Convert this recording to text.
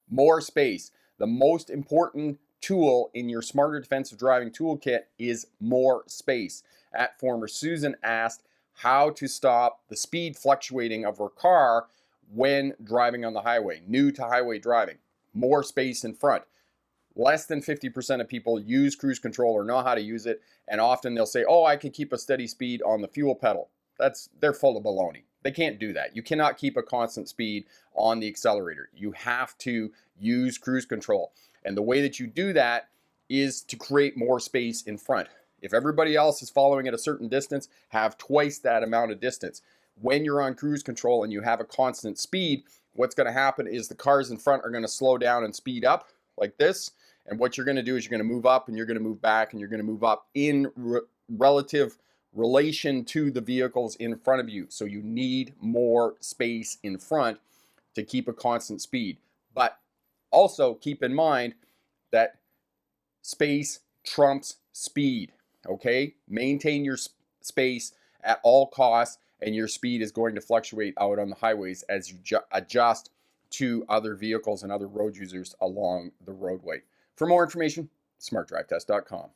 More space. The most important tool in your Smarter Defensive Driving Toolkit is more space. At Former Susan asked how to stop the speed fluctuating of her car when driving on the highway, new to highway driving. More space in front. Less than 50% of people use cruise control or know how to use it, and often they'll say, oh, I can keep a steady speed on the fuel pedal. They're full of baloney. They can't do that. You cannot keep a constant speed on the accelerator. You have to use cruise control. And the way that you do that is to create more space in front. If everybody else is following at a certain distance, have twice that amount of distance. When you're on cruise control and you have a constant speed, what's going to happen is the cars in front are going to slow down and speed up like this. And what you're going to do is you're going to move up and you're going to move back and you're going to move up in relative relation to the vehicles in front of you. So you need more space in front to keep a constant speed. But also keep in mind that space trumps speed, okay? Maintain your space at all costs, and your speed is going to fluctuate out on the highways as you adjust to other vehicles and other road users along the roadway. For more information, smartdrivetest.com.